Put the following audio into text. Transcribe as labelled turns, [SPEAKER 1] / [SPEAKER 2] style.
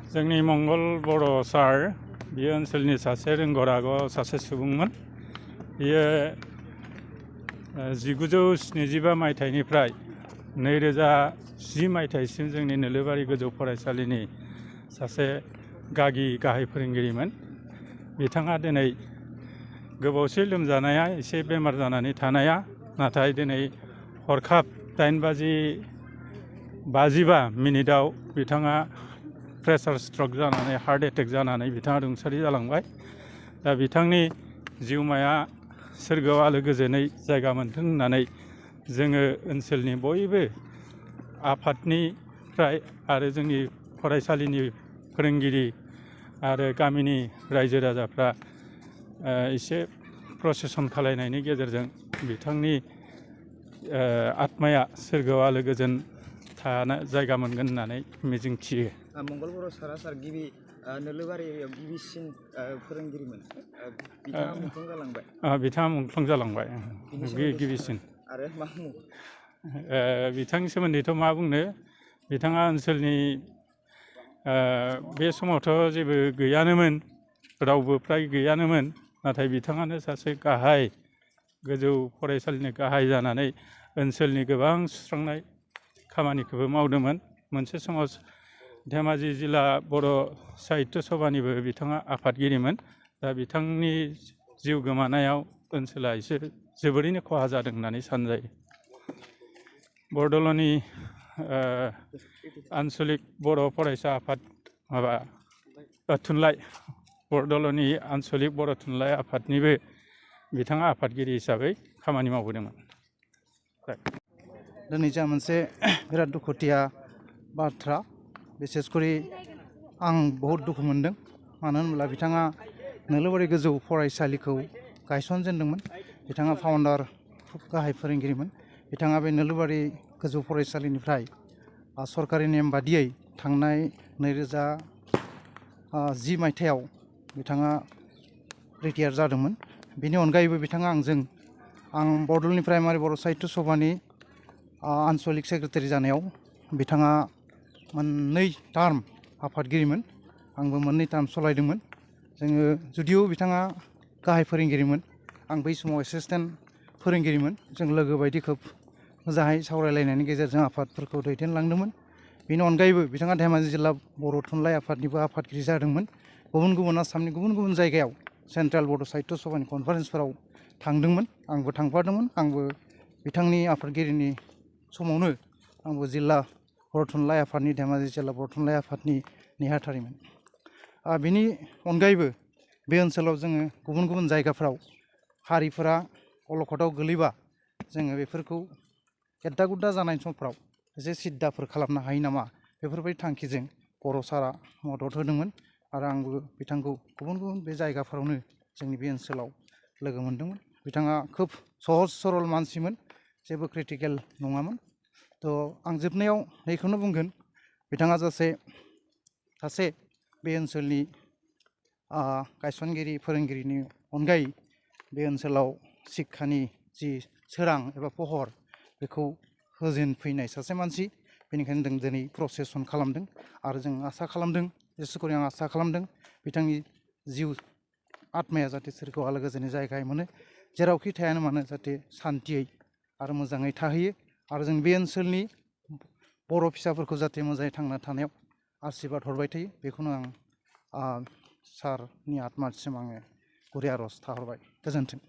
[SPEAKER 1] जोंनि मंगल बर' सार बियो ओनसोलनि सासे रोंगराग' सासे सुबुंमोन। बियो 1975 मायथाइनिफ्राय 2010 मायथाइसिम जोंनि नोलोबारि गोजौ फरायसालिनि सासे गाहाय फोरोंगिरिमोन। बिथाङा दिनै गोबावसै लोमजानाया एसे बेमार जानानै थानाया, नाथाय दिनै हरखाब 8:55 बिथाङा प्रेसार स्ट्रक जानानै हार्ट एटेक जानानै बिथाङा रुंसारि जालांबाय। दा बिथांनि जिउमाया सोरगोआव आलो गोजोनै जायगा मोनथों होननानै जोङो ओनसोलनि बयबो आफादनिफ्राय आरो जोंनि फरायसालिनि फोरोंगिरि आरो गामिनि रायजो राजाफ्रा एसे प्रसेसन खालायनायनि गेजेरजों बिथांनि आत्माया सोरगोआव आलो गोजोन थानो जायगा मोनगोन होननानै मिजिंथियो।
[SPEAKER 2] मंगल बर' सार गिबि नोलोबारियाव गिबिसिन फोरोंगिरिमोन। बिथाङा मुंख्लं जालांबाय।
[SPEAKER 1] बिथाङा मुंख्लं जालांबाय गिबिसिन।
[SPEAKER 2] आरो मा मुं?
[SPEAKER 1] बिथांनि सोमोन्दैथ' मा बुंनो, बिथाङा ओनसोलनि बे समावथ' जेबो गैयानोमोन, रावबो फ्राय गैयानोमोन। नाथाय बिथाङानो सासे गोजौ फरायसालिनि गाहाय जानानै ओनसोलनि गोबां सुस्रांनाय खामानिखौबो मावदोंमोन। मोनसे समाव धेमाजि जिल्ला बर' साहित्य सभानिबो बिथाङा आफादगिरिमोन। दा बिथांनि जिउ गोमानायाव ओनसोला एसे जोबोरैनो खहा जादों होननानै सानजायो। बरदल'नि आन्सलिक बर' फरायसा आफाद थुनलाइ बरदल'नि आन्सलिक बर' थुनलाइ आफादनिबो बिथाङा आफादगिरि हिसाबै खामानि मावबोदोंमोन।
[SPEAKER 3] दिनै जा मोनसे बिराद दुखुथिया बाथ्रा, बिसेसकरि आं बहुद दुखु मोनदों। मानो होनब्ला बिथाङा नोलोबारि गोजौ फरायसालिखौ गायसनजेनदोंमोन। बिथाङा फाउन्डार गाहाय फोरोंगिरिमोन। बिथाङा बे नोलोबारि गोजौ फरायसालिनिफ्राय सरकारि नेम बादियै थांनाय 2010 मायथाइयाव बिथाङा रिटायार जादोंमोन। बेनि अनगायैबो बिथाङा आं बरदल'नि प्राइमारि बर' साहित्य सभानि आन्सलिक सेक्रेटारि जानायाव बिथाङा 2 टार्म आफादगिरिमोन। आंबो 2 टार्म सालायदोंमोन। जोङो जुदिও बिथाङा गाहाय फोरोंगिरिमोन, आं बै समाव एसिस्टेन्ट फोरोंगिरिमोन। जों लोगो बायदि खोब मोजाङै सावरायलायनायनि गेजेरजों आफादफोरखौ दैदेनलांदोंमोन। बेनि अनगायैबो बिथाङा धेमाजि जिल्ला बर' थुनलाइ आफादनिबो आफादगिरि जादोंमोन। गुबुन आसामनि गुबुन जायगायाव सेन्ट्रेल बड' साहित्य सभानि कनफारेन्सफोराव थांदोंमोन। आंबो थांफादोंमोन। आंबो बिथांनि आफादगिरिनि समावनो आंबो जिल्ला बर' थुनलाइ आफादनि धेमाजि जिल्ला बर' थुनलाइ आफादनि नेहाथारिमोन। बेनि अनगायैबो बे ओनसोलाव जोङो गुबुन जायगाफ्राव हारिफोरा अलखदाव गोलैबा जोङो बेफोरखौ गेद्दा गुद्दा जानाय समफ्राव एसे सिद्दाफोर खालामनो हायो नामा, बेफोरबायदि थांखिजों बर' सारा मदद होदोंमोन। आरो आंबो बिथांखौ गुबुन बे जायगाफोरावनो जोंनि बे ओनसोलाव लोगो मोनदोंमोन। बिथाङा खोब सहज सरल मानसिमोन, जेबो क्रिटिकेल नङामोन। आं जोबनायाव बेखौनो बुंगोन, बिथाङा सासे बे ओनसोलनि गायसनगिरि फोरोंगिरिनि अनगायै बे ओनसोलाव शिक्षानि जि सोरां एबा पहर बेखौ होजेनफैनाय सासे मानसि। बेनिखायनो जों दिनै प्रसेसन खालामदों आरो जों आसा खालामदों, जेसेखि आं आसा खालामदों बिथांनि जिउ आत्माया जाहाथे सोरगोआव आलो गोजोननि जायगा मोनो, जेरावखि थायानो मानो जाहाथे सान्थियै आरो मोजाङै थाहैयो। आरो जों बे ओनसोलनि बर' फिसाफोरखौ जाहाथे मोजाङै थांना थानायाव आशीर्बाद हरबाय थायो, बेखौनो आं सारनि आत्मासिम आङो गुरै आर'ज थाहरबाय। गोजोन्थों।